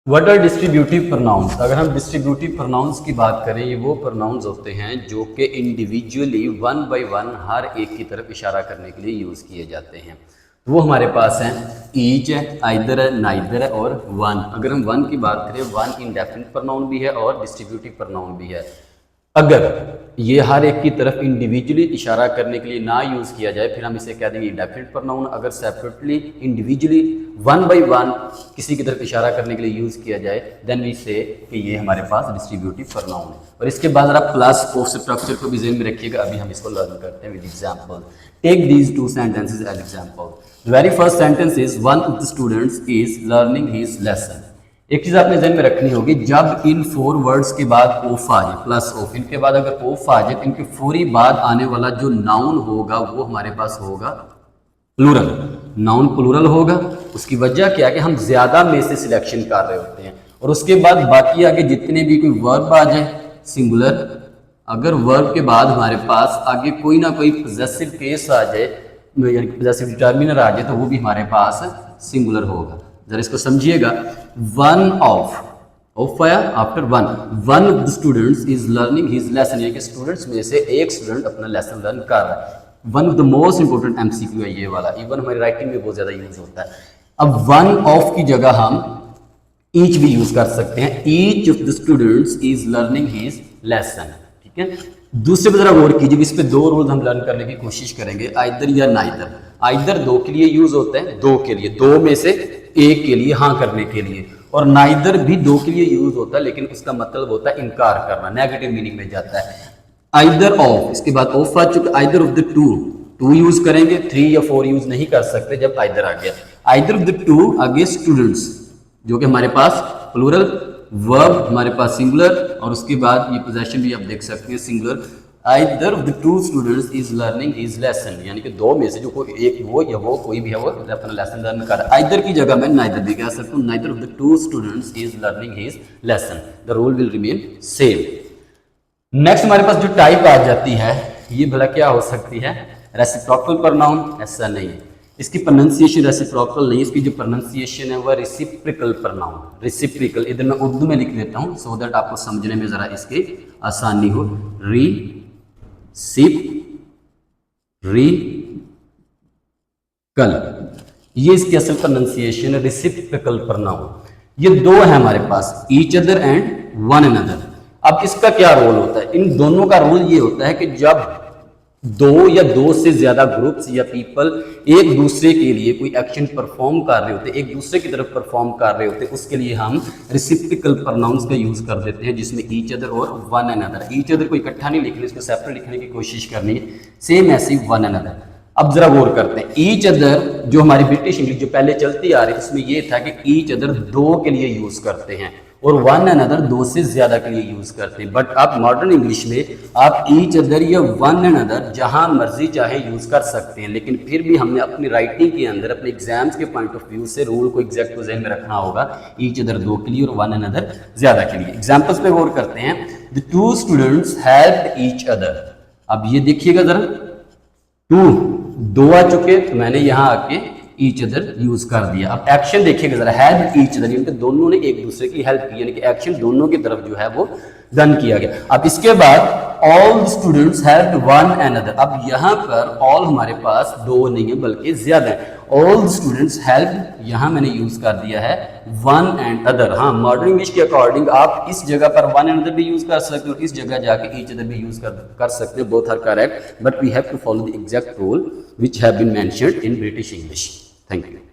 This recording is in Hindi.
What are distributive pronounce. अगर हम डिस्ट्रीब्यूटिव प्रोनाउंस की बात करें, ये वो प्रोनाउंस होते हैं जो कि इंडिविजुअली वन बाय वन हर एक की तरफ इशारा करने के लिए यूज़ किए जाते हैं। वो हमारे पास हैं ईच है, आइदर है, नाइदर है और वन। अगर हम वन की बात करें, वन इंडेफिनिट प्रोनाउन भी है और डिस्ट्रीब्यूटिव प्रोनाउन भी है। अगर ये हर एक की तरफ इंडिविजुअली इशारा करने के लिए ना यूज़ किया जाए, फिर हम इसे कह देंगे इंडेफिनिट प्रोनाउन। अगर separately individually one by one किसी की तरफ इशारा करने के लिए यूज़ किया जाए, देन वी से कि ये हमारे पास डिस्ट्रीब्यूटिव प्रोनाउन है। और इसके बाद आप प्लस ऑफ स्ट्रक्चर को भी ज़हन में रखिएगा। अभी हम इसको लर्न करते हैं with example. Take these two sentences as example. The very first sentence is one of the students is learning his lesson. एक चीज आपने ध्यान में रखनी होगी, जब इन 4 वर्ड्स के बाद ऑफ आ जाए, प्लस ऑफ, इनके बाद अगर ऑफ आ जाए तो इनके फौरी बाद आने वाला जो नाउन होगा वो हमारे पास होगा प्लूरल। नाउन प्लूरल होगा। उसकी वजह क्या है कि हम ज्यादा में से सिलेक्शन कर रहे होते हैं। और उसके बाद बाकी आगे जितने भी कोई वर्ब आ जाए सिंगुलर, अगर वर्ब के बाद हमारे पास आगे कोई ना कोई पॉजेसिव केस आ जाए, यानी पॉजेसिव डिटर्मिनर आ जाए, तो वो भी हमारे पास सिंगुलर होगा। जरा इसको समझिएगा। वन ऑफ आया after one of the students is learning his lesson, यानी कि स्टूडेंट्स में से एक स्टूडेंट अपना लेसन लर्न कर रहा है। One of the most important MCQ है ये वाला, इवन हमारी राइटिंग में बहुत ज्यादा यूज होता है। अब वन ऑफ की जगह हम ईच भी यूज कर सकते हैं। Each of the students is learning his lesson. ठीक है। दूसरे पर जरा गौर कीजिए, इस पे 2 रूल हम लर्न करने की कोशिश करेंगे, आइदर या नाइदर। आइदर 2 के लिए यूज होता है, 2 के लिए, 2 में से 1 के लिए, हाँ करने के लिए। और नाइदर भी 2 के लिए यूज होता है, लेकिन उसका मतलब होता है इनकार करना, नेगेटिव मीनिंग में जाता है। आइदर ऑफ, इसके बाद ऑफ आ चुका, either of the two use करेंगे, 3 या 4 यूज नहीं कर सकते जब आइदर आ गया। आइदर ऑफ द टू आगे स्टूडेंट्स, जो कि हमारे पास प्लूरल, वर्ब हमारे पास सिंगुलर, और उसके बाद ये पोजेशन भी आप देख सकते हैं singular. Either of the 2 students is learning his lesson, यानी कि 2 में से जो कोई एक, वो या वो कोई भी है, वो अपना लेसन लर्न कर रहा है। आइदर की जगह मैं नाइदर भी कह सकता हूँ, neither of the 2 students is learning his lesson. The rule will remain same. Next हमारे पास जो टाइप आ जाती है, ये भला क्या हो सकती है? Reciprocal pronoun. ऐसा नहीं है, इसकी प्रोनाउंसिएशन रेसिप्रोकल नहीं, इसकी जो प्रोनाउंसिएशन है वह रेसिप्रिकल प्रोनाउन। रेसिप्रिकल इधर मैं उर्दू में लिख देता हूँ सो दैट आपको समझने में जरा इसकी आसानी हो। रिसिप्रिकल, ये इसकी असल प्रोनाउंसिएशन है, रेसिप्रिकल प्रोनाउन। ये 2 है हमारे पास, each other and one another. अब इसका क्या रोल होता है? इन दोनों का रोल ये होता है कि जब 2 या 2 से ज्यादा ग्रुप्स या पीपल एक दूसरे के लिए कोई एक्शन परफॉर्म कर रहे होते, एक दूसरे की तरफ परफॉर्म कर रहे होते, उसके लिए हम रेसिप्रिकल प्रोनाउंस का यूज कर देते हैं, जिसमें ईच अदर और वन अनदर। ईच अदर को इकट्ठा नहीं लिखना, इसको सेपरेट लिखने की कोशिश करनी है, सेम ऐसे वन अनदर। अब जरा गौर करते हैं, ईच अदर जो हमारी ब्रिटिश इंग्लिश जो पहले चलती आ रही है, उसमें यह था कि ईच अदर 2 के लिए यूज करते हैं और वन अनदर 2 से ज्यादा के लिए यूज करते हैं। बट आप मॉडर्न इंग्लिश में आप ईच अदर या वन अनदर जहां मर्जी चाहे यूज कर सकते हैं, लेकिन फिर भी हमने अपनी राइटिंग के अंदर अपने एग्जाम्स के पॉइंट ऑफ व्यू से रूल को एग्जैक्ट ज़हन में रखना होगा। ईच अदर 2 के लिए और वन अनदर ज्यादा के लिए। एग्जाम्पल्स पे गौर करते हैं। The 2 students helped each other. अब ये देखिएगा जरा, 2 आ चुके, तो मैंने यहां आके ईच अदर यूज कर दिया। अब एक्शन देखिएगा जरा, हेल्प ईच अदर, यानी कि दोनों ने एक दूसरे की हेल्प की, यानी कि एक्शन दोनों की तरफ जो है वो डन किया गया। अब इसके बाद all students help one another. अब यहाँ पर ऑल हमारे पास 2 नहीं है बल्कि ज्यादा है। ऑल स्टूडेंट्स हेल्प, यहाँ मैंने यूज कर दिया है वन एंड अदर। हाँ, मॉडर्न इंग्लिश के अकॉर्डिंग आप इस जगह पर वन एंड अदर भी यूज कर सकते हो और इस जगह जाके ईच अदर भी यूज कर सकते हो। Both are correct, but we have to follow the exact rule which have been mentioned in British English. Thank you.